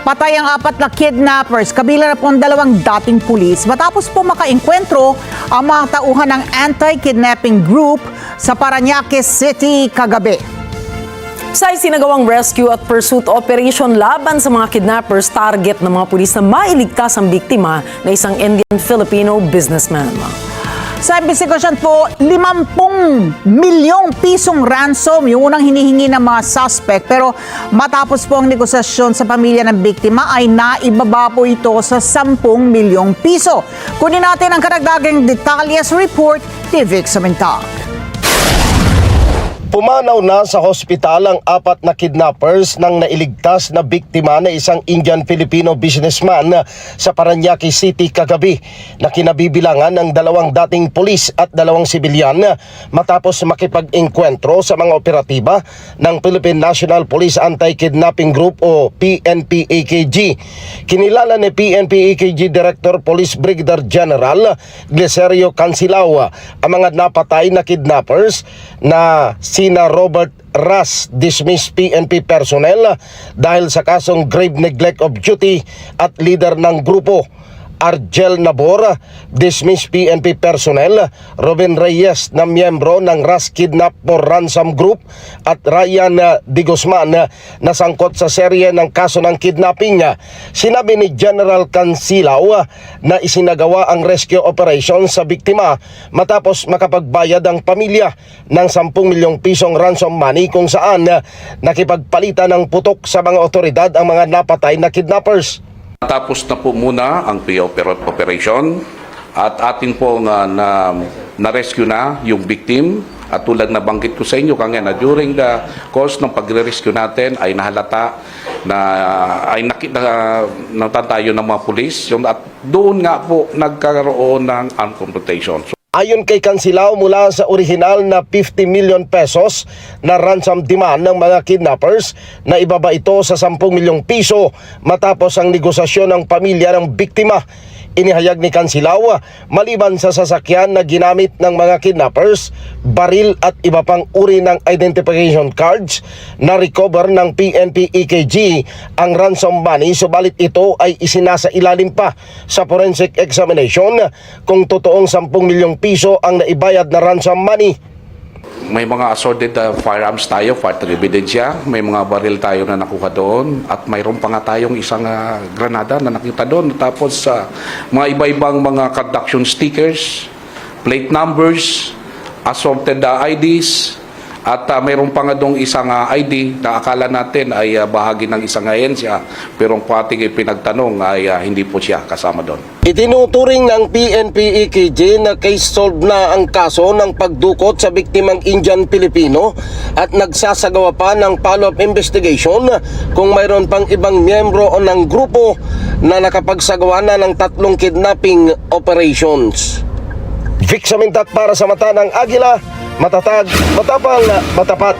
Patay ang 4 na kidnappers, kabilang na po ang 2 dating pulis matapos po makaengkwentro ang mga tauhan ng anti-kidnapping group sa Parañaque City kagabi. Sa isinagawang rescue at pursuit operation laban sa mga kidnappers, target ng mga pulis na mailigtas ang biktima na isang Indian-Filipino businessman. Sa investigasyon po, 50 milyong pisong ransom yung unang hinihingi ng mga suspect. Pero matapos po ang negosasyon sa pamilya ng biktima ay naibaba po ito sa 10 milyong piso. Kunin natin ang karagdagang detalye sa report ni Vic Samintag. Pumanaw na sa hospital ang 4 na kidnappers ng nailigtas na biktima na isang Indian-Filipino businessman sa Parañaque City kagabi na kinabibilangan ng 2 dating pulis at 2 sibilyan matapos makipag-engkwentro sa mga operatiba ng Philippine National Police Anti-Kidnapping Group o PNP-AKG. Kinilala ni PNP-AKG Director Police Brigadier General Gleserio Cancilao ang mga napatay na kidnappers na sina Robert Ras, dismissed PNP personnel dahil sa kasong grave neglect of duty at leader ng grupo. Argel Nabor, dismissed PNP personnel. Robin Reyes na miyembro ng Ras Kidnap for Ransom Group at Ryan Di Guzman na sangkot sa serye ng kaso ng kidnapping. Sinabi ni General Cancilao na isinagawa ang rescue operation sa biktima matapos makapagbayad ang pamilya ng 10 milyong pisong ransom money kung saan nakipagpalitan ng putok sa mga otoridad ang mga napatay na kidnappers. Tapos na po muna ang operation at atin po na-rescue na yung victim at tulad na banggit ko sa inyo kanina during the course ng pagre-rescue natin ay nahalata na ay nakita tayo ng mga pulis at doon nga po nagkaroon ng armed confrontation. Ayon kay Cancilao, mula sa orihinal na 50 million pesos na ransom demand ng mga kidnappers, na ibaba ito sa 10 milyong piso matapos ang negosasyon ng pamilya ng biktima. Inihayag ni Cancilao, maliban sa sasakyan na ginamit ng mga kidnappers, baril at iba pang uri ng identification cards na recover ng PNP-AKG ang ransom money, subalit ito ay isinasa ilalim pa sa forensic examination kung totoong 10 milyong piso ang naibayad na ransom money. May mga assorted firearms tayo, fighting ebidensya, may mga baril tayo na nakuha doon at mayroon pa nga tayong isang granada na nakita doon. Tapos mga iba-ibang mga conduction stickers, plate numbers, assorted IDs, at mayroon pa nga doon isang ID na akala natin ay bahagi ng isang ahensya pero ang pating pinagtanong ay hindi po siya kasama doon. Itinuturing ng PNP-AKG na case solved na ang kaso ng pagdukot sa biktimang Indian-Filipino at nagsasagawa pa ng follow-up investigation kung mayroon pang ibang miyembro ng grupo na nakapagsagawa na ng 3 kidnapping operations. Vic Samintat para sa Mata ng Agila, matatag, matapang, matapat.